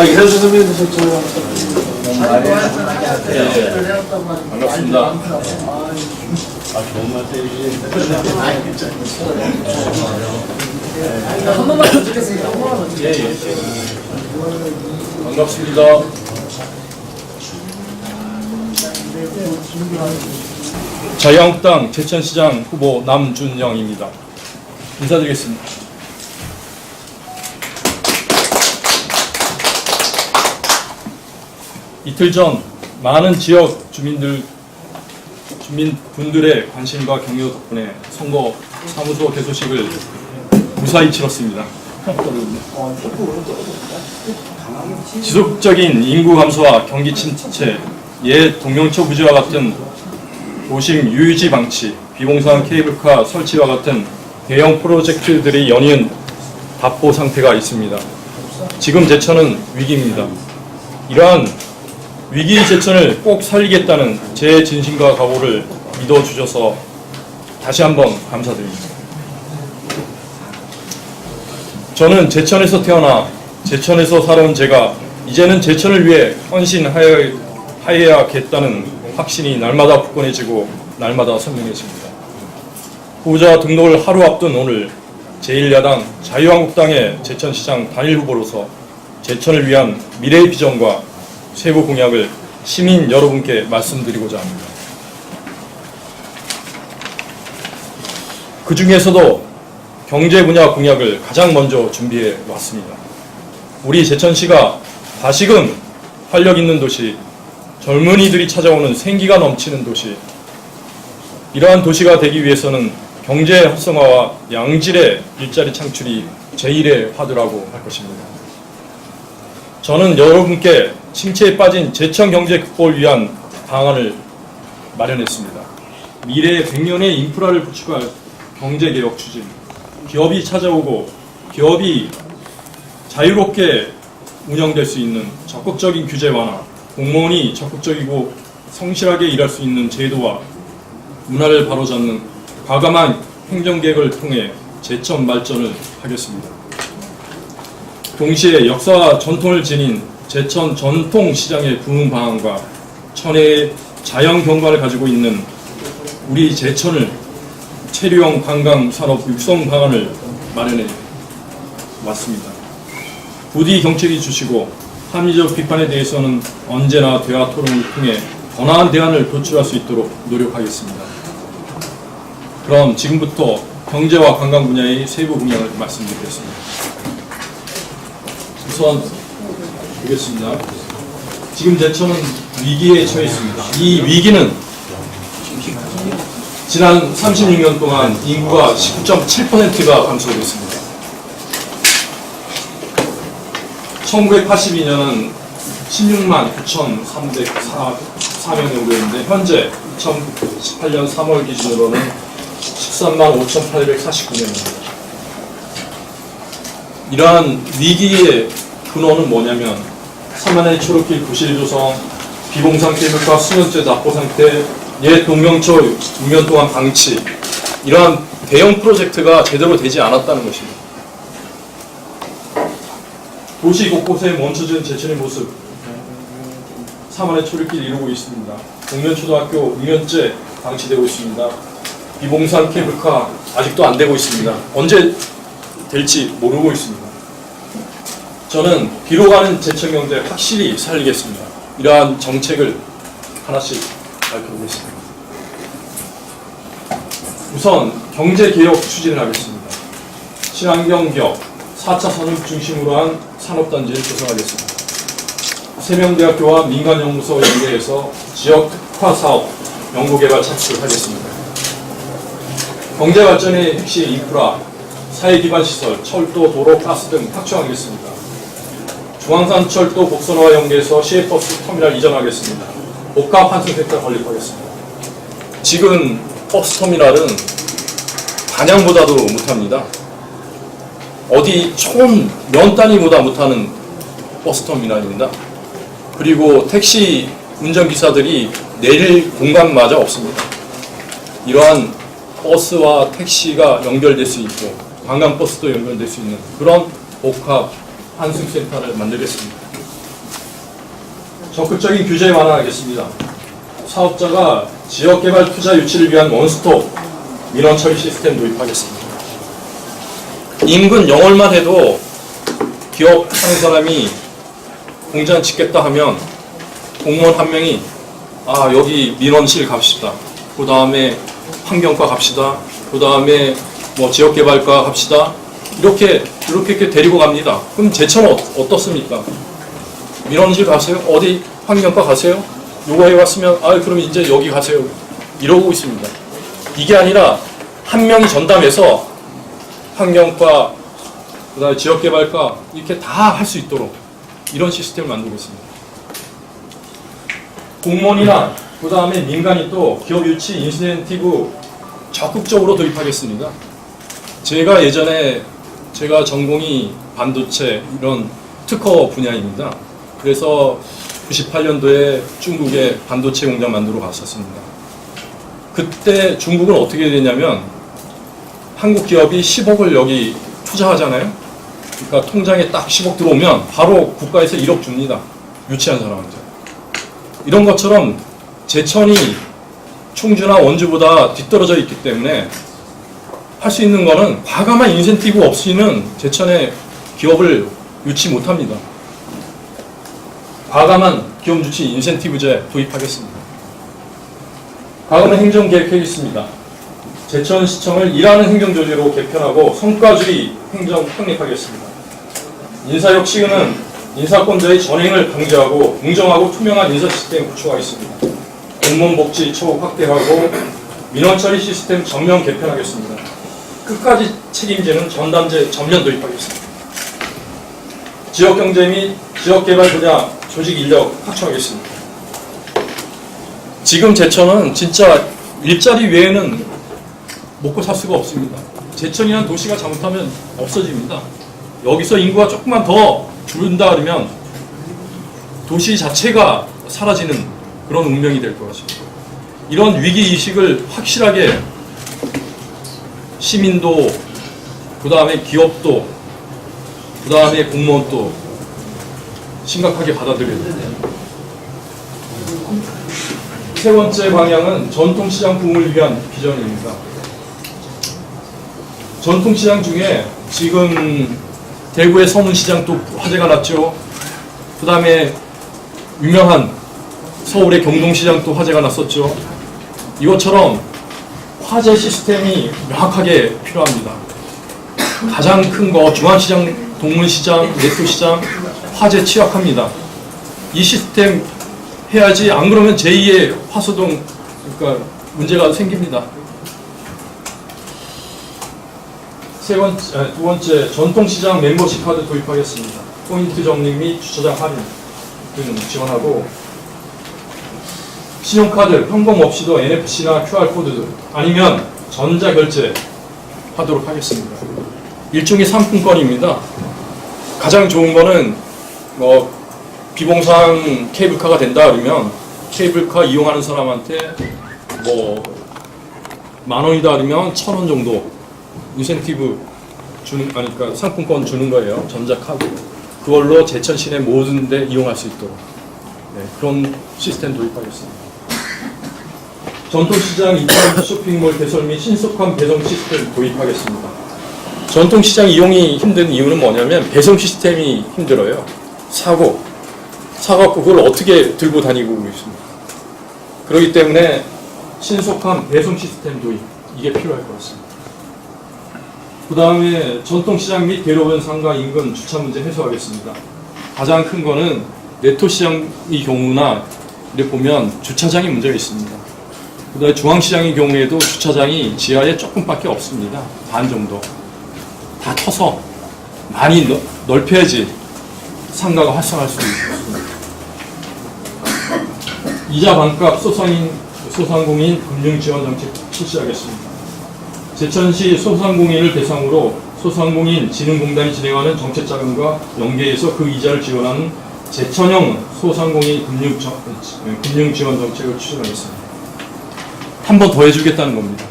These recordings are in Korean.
이현수 선배님 드셨죠? 반갑습니다. 좋은 말씀이시죠? 한 번만 더 찍겠습니다. 한 번만 더 찍겠습니다. 반갑습니다. 자유한국당 제천시장 후보 남준영입니다. 인사드리겠습니다. 이틀 전 많은 지역 주민분들의 관심과 격려 덕분에 선거 사무소 개소식을 무사히 치렀습니다. 지속적인 인구 감소와 경기 침체, 옛 동명초 부지와 같은 도심 유유지 방치, 비공사한 케이블카 설치와 같은 대형 프로젝트들이 연이은 답보 상태가 있습니다. 지금 제천은 위기입니다. 이러한 위기 제천을 꼭 살리겠다는 제 진심과 각오를 믿어주셔서 다시 한번 감사드립니다. 저는 제천에서 태어나 제천에서 살아온 제가 이제는 제천을 위해 헌신하여야겠다는 확신이 날마다 굳건해지고 날마다 선명해집니다. 후보자 등록을 하루 앞둔 오늘 제1야당 자유한국당의 제천시장 단일 후보로서 제천을 위한 미래의 비전과 세부 공약을 시민 여러분께 말씀드리고자 합니다. 그 중에서도 경제 분야 공약을 가장 먼저 준비해 왔습니다. 우리 제천시가 다시금 활력 있는 도시, 젊은이들이 찾아오는 생기가 넘치는 도시, 이러한 도시가 되기 위해서는 경제 활성화와 양질의 일자리 창출이 제1의 화두라고 할 것입니다. 저는 여러분께 침체에 빠진 제천 경제 극복을 위한 방안을 마련했습니다. 미래의 100년의 인프라를 구축할 경제개혁 추진, 기업이 찾아오고 기업이 자유롭게 운영될 수 있는 적극적인 규제 완화, 공무원이 적극적이고 성실하게 일할 수 있는 제도와 문화를 바로잡는 과감한 행정개혁을 통해 제천 발전을 하겠습니다. 동시에 역사와 전통을 지닌 제천 전통시장의 부흥 방안과 천혜의 자연 경관을 가지고 있는 우리 제천을 체류형 관광 산업 육성 방안을 마련해 왔습니다. 부디 경책이 주시고 합리적 비판에 대해서는 언제나 대화 토론을 통해 더 나은 대안을 도출할 수 있도록 노력하겠습니다. 그럼 지금부터 경제와 관광 분야의 세부 공약을 말씀드리겠습니다. 우선 보겠습니다. 지금 제천은 위기에 처해 있습니다. 이 위기는 지난 36년 동안 인구가 19.7%가 감소했습니다. 1982년은 16만 9,304명 정도였는데 현재 2018년 3월 기준으로는 13만 5,849명입니다. 이러한 위기의 근원은 뭐냐면 사만의 초록길 91조성, 비공상 케이블카 수년째 납보 상태, 옛 동명초 6년 동안 방치, 이러한 대형 프로젝트가 제대로 되지 않았다는 것입니다. 도시 곳곳에 멈춰진 제천의 모습, 사만의 초록길 이루고 있습니다. 동면초등학교 6년째 방치되고 있습니다. 비공상 케이블카 아직도 안 되고 있습니다. 언제 될지 모르고 있습니다. 저는 비로 가는 제천 경제 확실히 살리겠습니다. 이러한 정책을 하나씩 밝혀보겠습니다. 우선 경제개혁 추진을 하겠습니다. 친환경 기업, 4차 산업 중심으로 한 산업단지를 조성하겠습니다. 세명대학교와 민간연구소 연계해서 지역 특화사업, 연구개발 착수하겠습니다. 경제발전의 핵심 인프라, 사회기반시설, 철도, 도로, 가스 등 확충하겠습니다. 중앙산철도 곡선화와 연계해서 시외버스 터미널 이전하겠습니다. 복합 환승센터 건립하겠습니다. 지금 버스 터미널은 단양보다도 못합니다. 어디 촌 면 단위보다 못하는 버스터미널입니다. 그리고 택시 운전기사들이 내릴 공간마저 없습니다. 이러한 버스와 택시가 연결될 수 있고 관광버스도 연결될 수 있는 그런 복합 환승센터를 만들겠습니다. 적극적인 규제 완화하겠습니다. 사업자가 지역개발 투자 유치를 위한 원스톱 민원 처리 시스템 도입하겠습니다. 인근 영월만 해도 기업 하는 사람이 공장 짓겠다 하면 공무원 한 명이 여기 민원실 갑시다. 그 다음에 환경과 갑시다. 그 다음에 뭐 지역개발과 갑시다. 이렇게 데리고 갑니다. 그럼 제천은 어떻습니까? 민원실 가세요? 어디 환경과 가세요? 요거 해왔으면 그럼 이제 여기 가세요. 이러고 있습니다. 이게 아니라 한 명이 전담해서 환경과 그다음에 지역개발과 이렇게 다 할 수 있도록 이런 시스템을 만들고 있습니다. 공무원이나 그 다음에 민간이 또 기업 유치 인센티브 적극적으로 도입하겠습니다. 제가 전공이 반도체 이런 특허 분야입니다. 그래서 98년도에 중국에 반도체 공장 만들어 갔었습니다. 그때 중국은 어떻게 되냐면 한국 기업이 10억을 여기 투자하잖아요. 그러니까 통장에 딱 10억 들어오면 바로 국가에서 1억 줍니다. 유치한 사람한테. 이런 것처럼 제천이 충주나 원주보다 뒤떨어져 있기 때문에 할 수 있는 거는 과감한 인센티브 없이는 제천에 기업을 유치 못합니다. 과감한 기업 유치 인센티브제 도입하겠습니다. 과감한 행정계획 있습니다. 제천시청을 일하는 행정조직으로 개편하고 성과주의 행정 확립하겠습니다. 인사혁신은 인사권자의 전행을 강제하고 공정하고 투명한 인사 시스템 구축하겠습니다. 공무원 복지 처우 확대하고 민원 처리 시스템 전면 개편하겠습니다. 끝까지 책임지는 전담제 전면 도입하겠습니다. 지역경제 및 지역개발 분야 조직 인력 확충하겠습니다. 지금 제천은 진짜 일자리 외에는 먹고 살 수가 없습니다. 제천이라는 도시가 잘못하면 없어집니다. 여기서 인구가 조금만 더 줄는다 그러면 도시 자체가 사라지는 그런 운명이 될 것 같습니다. 이런 위기의식을 확실하게 시민도, 그 다음에 기업도, 그 다음에 공무원도 심각하게 받아들여야 됩니다. 세 번째 방향은 전통시장 붐을 위한 비전입니다. 전통시장 중에 지금 대구의 서문시장도 화제가 났죠. 그 다음에 유명한 서울의 경동시장도 화제가 났었죠. 이것처럼 화재 시스템이 명확하게 필요합니다. 가장 큰 거 중앙시장, 동문시장, 내토시장 화재 취약합니다. 이 시스템 해야지 안 그러면 제2의 화수동 그러니까 문제가 생깁니다. 두 번째 전통시장 멤버십 카드 도입하겠습니다. 포인트 적립 및 주차장 할인 등 지원하고 신용카드 현금 없이도 NFC나 QR코드 아니면 전자결제 하도록 하겠습니다. 일종의 상품권입니다. 가장 좋은 거는 비봉상 케이블카가 된다 그러면 케이블카 이용하는 사람한테 10,000원이다 그러면 1,000원 정도 인센티브 그러니까 상품권 주는 거예요. 전자카드. 그걸로 제천 시내 모든 데 이용할 수 있도록 그런 시스템 도입하겠습니다. 전통시장 이전 쇼핑몰 개설 및 신속한 배송 시스템 도입하겠습니다. 전통시장 이용이 힘든 이유는 뭐냐면 배송 시스템이 힘들어요. 사갖고 그걸 어떻게 들고 다니고 있습니다. 그렇기 때문에 신속한 배송 시스템 도입 이게 필요할 것 같습니다. 그 다음에 전통시장 및 대로변 상가 인근 주차 문제 해소하겠습니다. 가장 큰 거는 내토시장의 경우나 이렇게 보면 주차장이 문제가 있습니다. 그 다음에 중앙시장의 경우에도 주차장이 지하에 조금밖에 없습니다. 반 정도. 다 터서 많이 넓혀야지 상가가 활성화할 수 있습니다. 이자 반값 소상공인 금융지원 정책 실시하겠습니다. 제천시 소상공인을 대상으로 소상공인 진흥공단이 진행하는 정책자금과 연계해서 그 이자를 지원하는 제천형 소상공인 금융지원 정책을 추진하겠습니다. 한 번 더 해주겠다는 겁니다.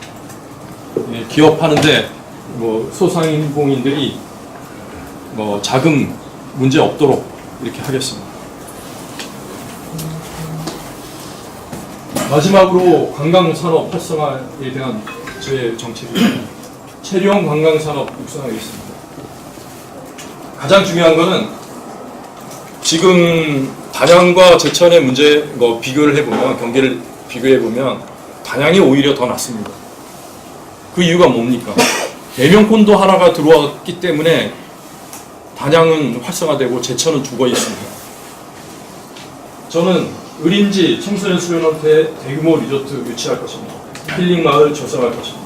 예, 기업하는데 뭐 소상공인들이 뭐 자금 문제 없도록 이렇게 하겠습니다. 마지막으로 관광산업 활성화에 대한 저의 정책입니다. 체류형 관광산업 육성하겠습니다. 가장 중요한 것은 지금 단양과 제천의 문제 비교를 해보면, 경계를 비교해보면 단양이 오히려 더 낫습니다. 그 이유가 뭡니까? 대명콘도 하나가 들어왔기 때문에 단양은 활성화되고 제천은 죽어 있습니다. 저는 의림지 청소년 수련원에 대규모 리조트 유치할 것입니다. 힐링 마을 조성할 것입니다.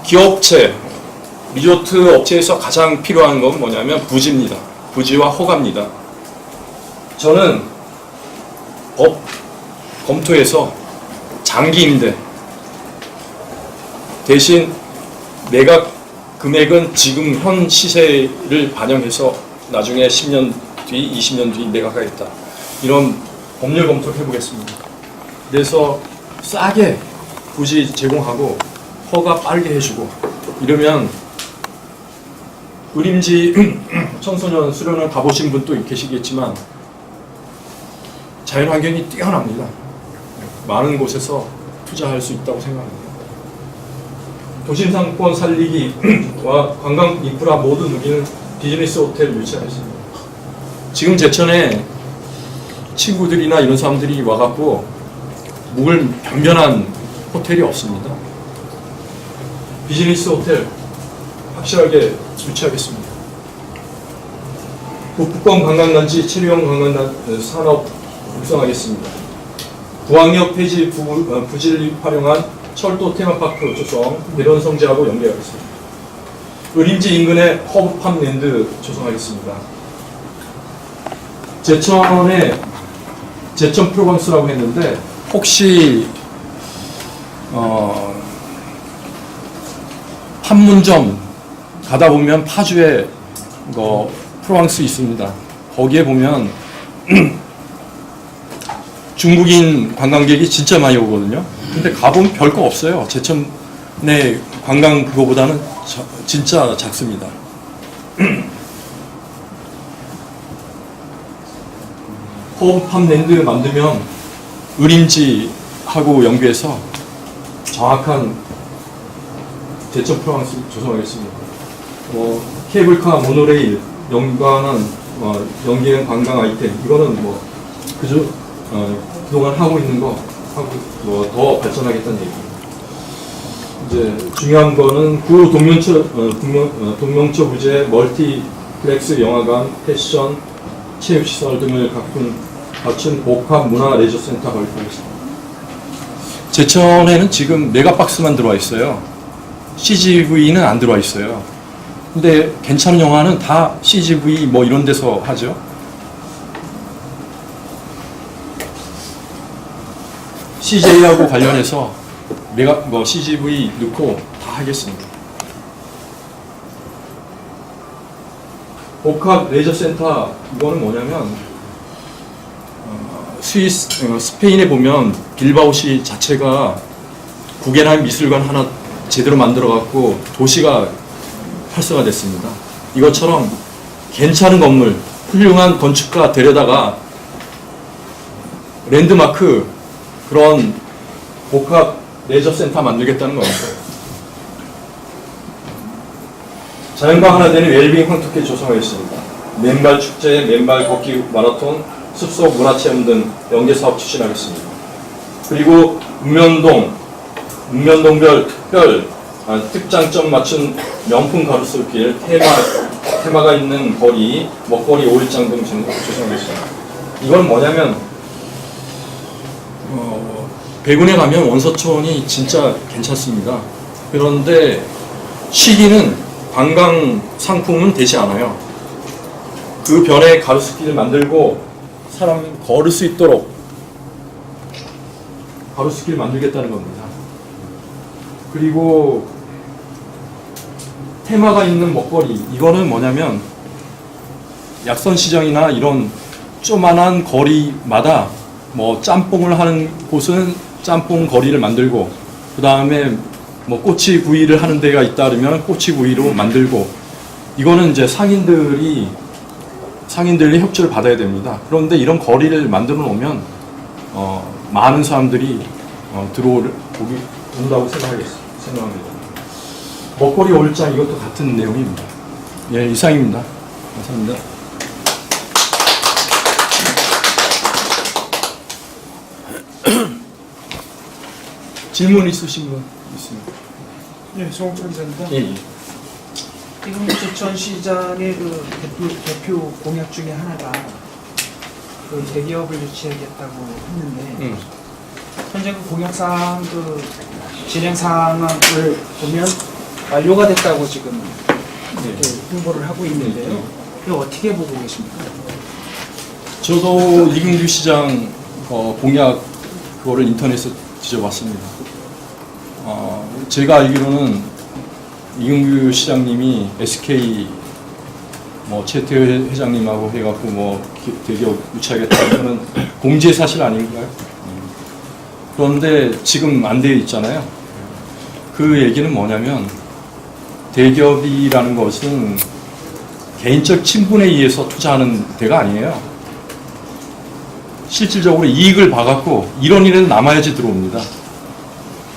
기업체, 리조트 업체에서 가장 필요한 건 뭐냐면 부지입니다. 부지와 허가입니다. 저는 법 검토해서 장기 임대 대신 매각 금액은 지금 현 시세를 반영해서 나중에 10년 뒤, 20년 뒤 매각하겠다. 이런 법률 검토를 해보겠습니다. 그래서 싸게 부지 제공하고 허가 빠르게 해주고 이러면 의림지 청소년 수련원 가보신 분도 계시겠지만 자연환경이 뛰어납니다. 많은 곳에서 투자할 수 있다고 생각합니다. 도심상권 살리기와 관광 인프라 모두 누리는 비즈니스 호텔 유치하겠습니다. 지금 제천에 친구들이나 이런 사람들이 와갖고 묵을 변변한 호텔이 없습니다. 비즈니스 호텔 확실하게 유치하겠습니다. 북부권 관광단지 체류형 관광단 산업 육성하겠습니다. 부항역 폐지 부지를 활용한 철도 테마파크 조성, 대론성지하고 연계하겠습니다. 의림지 인근에 허브팜랜드 조성하겠습니다. 제천에 제천 프로방스라고 했는데 혹시 판문점 가다 보면 파주에 프로방스 있습니다. 거기에 보면 중국인 관광객이 진짜 많이 오거든요. 근데 가보면 별거 없어요. 제천의 관광 그거보다는 진짜 작습니다. 허브팜랜드 만들면 의림지하고 연계해서 정확한 제천 프로방스 조성하겠습니다. 케이블카, 모노레일, 연관한 연계형 관광 아이템 이거는 그저 그동안 하고 있는 거 하고 더 발전하겠다는 얘기입니다. 이제 중요한 거는 구 동명초 부지에 멀티플렉스 영화관, 패션, 체육시설 등을 갖춘 복합 문화 레저센터 건립하겠습니다. 제천에는 지금 메가박스만 들어와 있어요. CGV는 안 들어와 있어요. 근데 괜찮은 영화는 다 CGV 이런 데서 하죠. CJ하고 관련해서 CGV 넣고 다 하겠습니다. 복합 레저센터 이거는 뭐냐면 스페인에 보면 빌바오시 자체가 구겐하임 미술관 하나 제대로 만들어 갖고 도시가 활성화됐습니다. 이것처럼 괜찮은 건물, 훌륭한 건축가 데려다가 랜드마크 그런 복합 레저센터 만들겠다는 겁니다. 자연과 하나 되는 웰빙 황토케 조성하겠습니다. 맨발 축제, 맨발 걷기 마라톤, 숲속 문화체험 등 연계 사업 추진하겠습니다. 그리고 읍면동별 특장점 맞춘 명품 가로수길, 테마가 있는 거리, 먹거리 5일장 등 조성하겠습니다. 이건 뭐냐면 백운에 가면 원서촌이 진짜 괜찮습니다. 그런데 시기는 관광 상품은 되지 않아요. 그 변에 가로수길을 만들고 사람이 걸을 수 있도록 가로수길 만들겠다는 겁니다. 그리고 테마가 있는 먹거리, 이거는 뭐냐면 약선시장이나 이런 조만한 거리마다 뭐 짬뽕을 하는 곳은 짬뽕 거리를 만들고, 그 다음에 뭐 꼬치구이를 하는 데가 있다 그러면 꼬치구이로 만들고, 이거는 이제 상인들의 협조를 받아야 됩니다. 그런데 이런 거리를 만들어 놓으면 많은 사람들이 온다고 생각합니다. 먹거리 올장, 이것도 같은 내용입니다. 예, 이상입니다. 감사합니다. 질문 있으신 분 있습니까? 네, 송옥철 기자입니다. 예, 예. 지금 제천시장의 그 대표 공약 중에 하나가 그 대기업을 유치하겠다고 했는데 현재 그 공약사항 그 진행 상황을 보면 완료가 됐다고 지금 이렇게 홍보를 하고 있는데요. 이거 어떻게 보고 계십니까? 저도 이근규 시장 공약 그거를 인터넷에 뒤져봤습니다. 제가 알기로는 이근규 시장님이 SK 최태호 회장님하고 해갖고 대기업 유치하겠다는 공지 사실 아닌가요? 그런데 지금 안 되어 있잖아요. 그 얘기는 뭐냐면 대기업이라는 것은 개인적 친분에 의해서 투자하는 데가 아니에요. 실질적으로 이익을 봐갖고 1원이라도 남아야지 들어옵니다.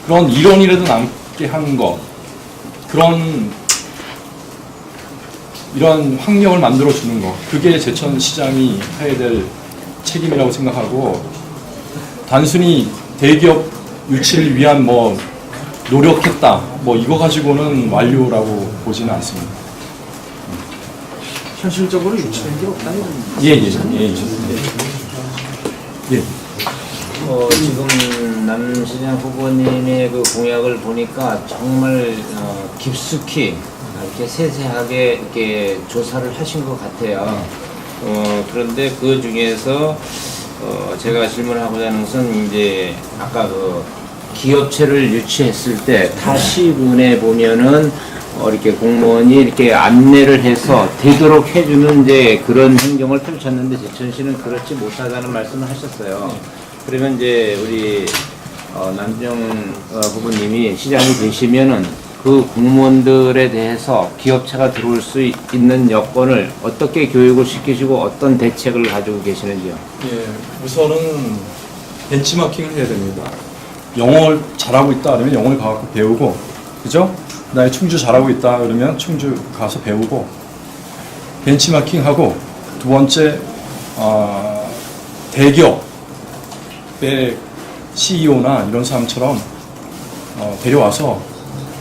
그런 1원이라도 남게 하는 것, 이런 환경을 만들어주는 것, 그게 제천시장이 해야 될 책임이라고 생각하고, 단순히 대기업 유치를 위한 노력했다, 이거 가지고는 완료라고 보지는 않습니다. 현실적으로 유치된 게 없다는 겁니다. 예. 지금 남시장 후보님의 그 공약을 보니까 정말 깊숙이 이렇게 세세하게 이렇게 조사를 하신 것 같아요. 그런데 그 중에서 제가 질문하고자 하는 것은 이제 아까 그 기업체를 유치했을 때 타시군에 보면은 이렇게 공무원이 이렇게 안내를 해서 되도록 해주는 이제 그런 행정을 펼쳤는데 제천시는 그렇지 못하다는 말씀을 하셨어요. 그러면 이제 우리 남정 후보님이 시장이 되시면은 그 공무원들에 대해서 기업체가 들어올 수 있는 여건을 어떻게 교육을 시키시고 어떤 대책을 가지고 계시는지요? 예, 우선은 벤치마킹을 해야 됩니다. 영어를 잘하고 있다 그러면 영어를 가서 배우고, 그죠? 그다음에 충주 잘하고 있다 그러면 충주 가서 배우고, 벤치마킹하고, 두 번째 대기업의 CEO나 이런 사람처럼 데려와서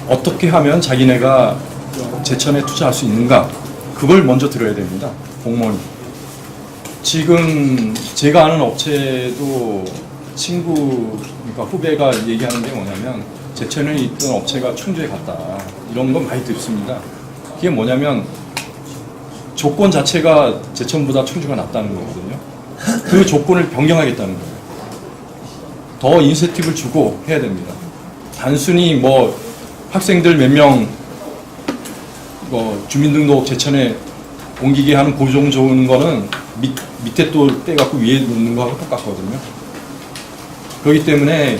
어떻게 하면 자기네가 제천에 투자할 수 있는가, 그걸 먼저 들어야 됩니다. 공무원이. 지금 제가 아는 업체도 그러니까 후배가 얘기하는 게 뭐냐면 제천에 있던 업체가 충주에 갔다, 이런 건 많이 듣습니다. 그게 뭐냐면 조건 자체가 제천보다 충주가 낫다는 거거든요. 그 조건을 변경하겠다는 거예요. 더 인센티브를 주고 해야 됩니다. 단순히 학생들 몇 명 주민등록 제천에 옮기게 하는 고정 좋은 거는 밑에 또 떼갖고 위에 놓는 거하고 똑같거든요. 그렇기 때문에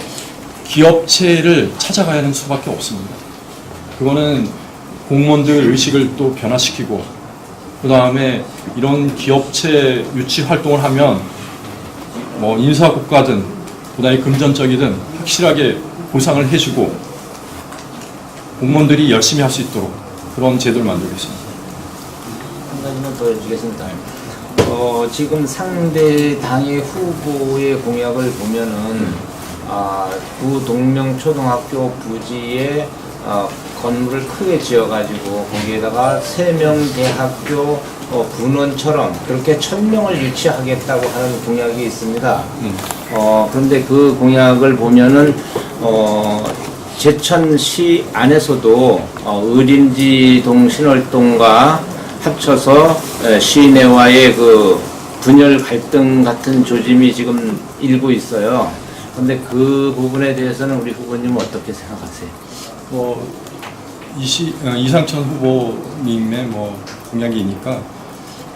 기업체를 찾아가야 하는 수밖에 없습니다. 그거는 공무원들 의식을 또 변화시키고, 그 다음에 이런 기업체 유치 활동을 하면 인사고과든 그 다음에 금전적이든 확실하게 보상을 해주고 공무원들이 열심히 할 수 있도록 그런 제도를 만들겠습니다. 한 가지만 더 해주겠습니다. 지금 상대 당의 후보의 공약을 보면은 구 동명초등학교 부지에 건물을 크게 지어가지고 거기에다가 3명 대학교 분원처럼 그렇게 1000명을 유치하겠다고 하는 공약이 있습니다. 그런데 그 공약을 보면은 제천시 안에서도 의림지동 신월동과 합쳐서 시내와의 그 분열 갈등 같은 조짐이 지금 일고 있어요. 그런데 그 부분에 대해서는 우리 후보님은 어떻게 생각하세요? 이상천 후보님의 뭐 공약이니까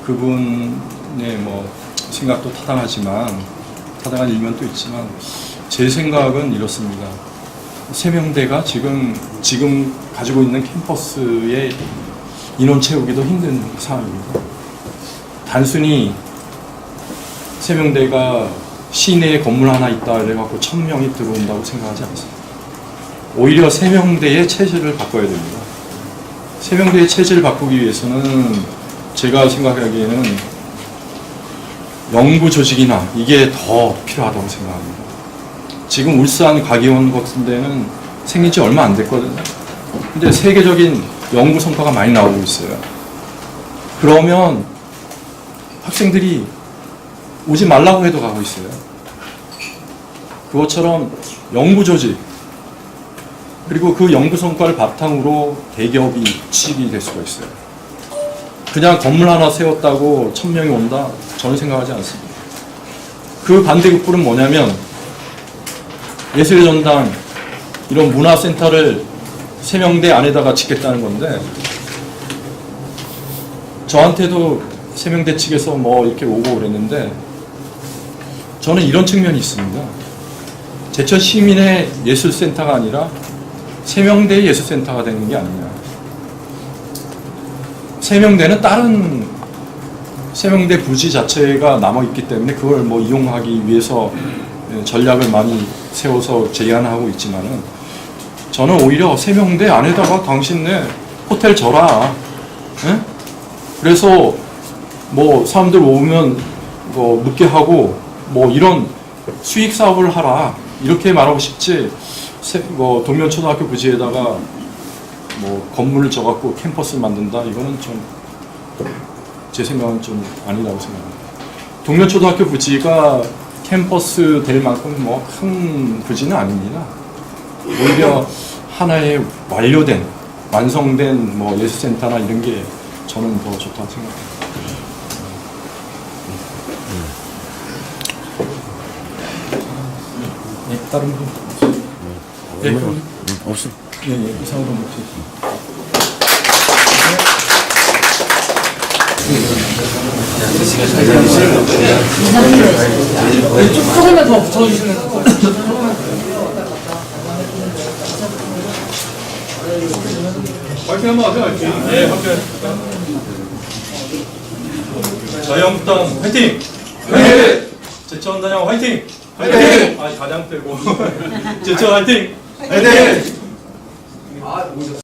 그분의 뭐 생각도 타당한 일면도 있지만 제 생각은 이렇습니다. 세명대가 지금 가지고 있는 캠퍼스의 인원 채우기도 힘든 상황입니다. 단순히 세명대가 시내에 건물 하나 있다 그래갖고 1000명이 들어온다고 생각하지 않습니다. 오히려 세명대의 체질을 바꿔야 됩니다. 세명대의 체질을 바꾸기 위해서는 제가 생각하기에는 연구 조직이나 이게 더 필요하다고 생각합니다. 지금 울산 과기원 같은 데는 생긴 지 얼마 안 됐거든요. 근데 세계적인 연구 성과가 많이 나오고 있어요. 그러면 학생들이 오지 말라고 해도 가고 있어요. 그것처럼 연구 조직, 그리고 그 연구 성과를 바탕으로 대기업이 취직이 될 수가 있어요. 그냥 건물 하나 세웠다고 1000명이 온다? 저는 생각하지 않습니다. 그 반대급부는 뭐냐면 예술의 전당 이런 문화센터를 세명대 안에다가 짓겠다는 건데 저한테도 세명대 측에서 뭐 이렇게 오고 그랬는데 저는 이런 측면이 있습니다. 제천 시민의 예술센터가 아니라 세명대의 예술센터가 되는 게 아니냐. 세명대는 다른 세명대 부지 자체가 남아있기 때문에 그걸 뭐 이용하기 위해서 전략을 많이 세워서 제안하고 있지만은 저는 오히려 세명대 안에다가 당신네 호텔 져라. 예? 그래서 뭐 사람들 오면 뭐 묵게 하고 뭐 이런 수익 사업을 하라. 이렇게 말하고 싶지. 뭐 동면초등학교 부지에다가 뭐 건물을 져갖고 캠퍼스를 만든다. 이거는 좀 제 생각은 좀 아니라고 생각합니다. 동면초등학교 부지가 캠퍼스 될 만큼 뭐 큰 부지는 아닙니다. 오히려 하나의 완료된, 완성된 뭐 예술센터나 이런 게 저는 더 좋다고 생각합니다. 네, 다른 분? 네, 없음. 예, 이상으로 묻겠습니다. 조금만 더 붙여주시면 화이팅 한번 하세요, 화이팅. 네, 화이팅. 자유한국당 화이팅! 화이팅! 제천 단양 화이팅! 화이팅! 아, 단양 빼고. 제천 화이팅! 화이팅!